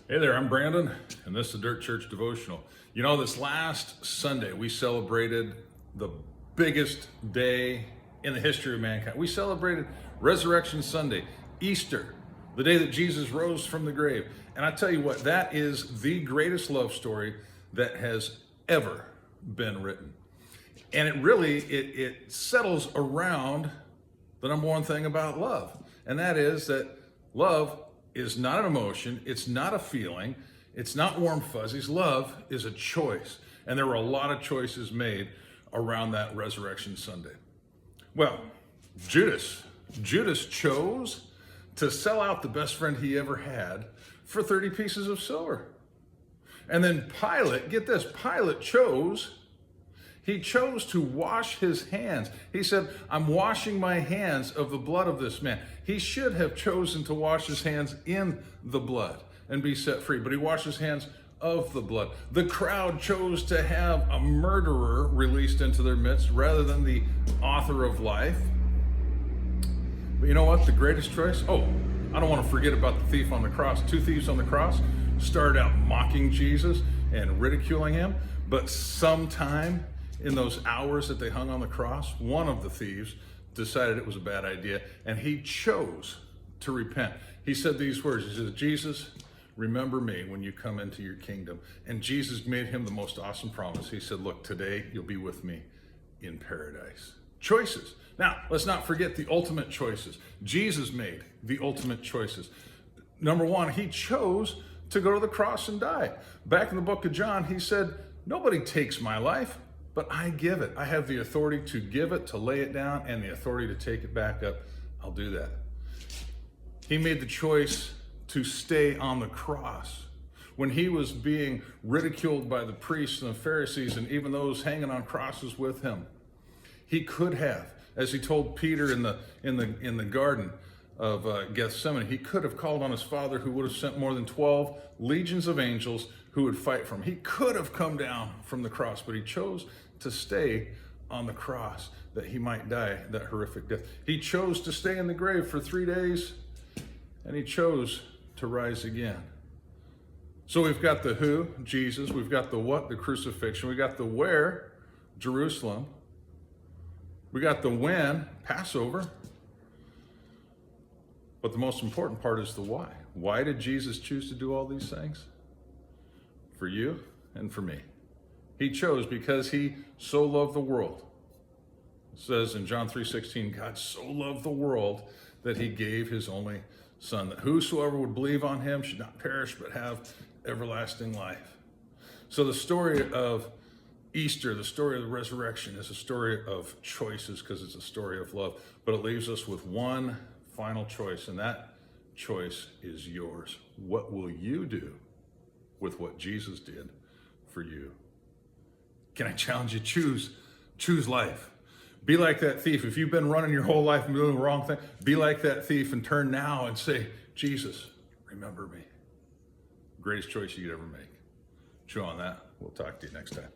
Hey there, I'm Brandon, and this is the Dirt Church Devotional. You know, this last Sunday, we celebrated the biggest day in the history of mankind. We celebrated Resurrection Sunday, Easter, the day that Jesus rose from the grave. And I tell you what, that is the greatest love story that has ever been written. And it settles around the number one thing about love, and that is that love is not an emotion, it's not a feeling, it's not warm fuzzies. Love is a choice. And there were a lot of choices made around that Resurrection Sunday. Well, Judas chose to sell out the best friend he ever had for 30 pieces of silver. And then Pilate, get this, Pilate chose to wash his hands. He said, I'm washing my hands of the blood of this man. He should have chosen to wash his hands in the blood and be set free, but he washed his hands of the blood. The crowd chose to have a murderer released into their midst rather than the author of life. But you know what? The greatest choice? Oh, I don't want to forget about the thief on the cross. Two thieves on the cross started out mocking Jesus and ridiculing him, but sometime in those hours that they hung on the cross, one of the thieves decided it was a bad idea, and he chose to repent. He said these words, he says, Jesus, remember me when you come into your kingdom. And Jesus made him the most awesome promise. He said, look, today you'll be with me in paradise. Choices. Now, let's not forget the ultimate choices. Jesus made the ultimate choices. Number one, he chose to go to the cross and die. Back in the book of John, he said, nobody takes my life, but I give it. I have the authority to give it, to lay it down, and the authority to take it back up. I'll do that. He made the choice to stay on the cross. When he was being ridiculed by the priests and the Pharisees and even those hanging on crosses with him, he could have, as he told Peter in the garden of Gethsemane, he could have called on his Father, who would have sent more than 12 legions of angels who would fight for him. He could have come down from the cross, but he chose to stay on the cross that he might die that horrific death. He chose to stay in the grave for 3 days, and he chose to rise again. So we've got the who, Jesus. We've got the what, the crucifixion. We got the where, Jerusalem. We got the when, Passover. But the most important part is the why. Why did Jesus choose to do all these things? For you and for me. He chose because he so loved the world. It says in John 3:16, God so loved the world that he gave his only son, that whosoever would believe on him should not perish but have everlasting life. So the story of Easter, the story of the resurrection, is a story of choices because it's a story of love. But it leaves us with one final choice, and that choice is yours. What will you do with what Jesus did for you? Can I challenge you? Choose life. Be like that thief. If you've been running your whole life and doing the wrong thing, be like that thief and turn now and say, Jesus, remember me. Greatest choice you could ever make. Chew on that. We'll talk to you next time.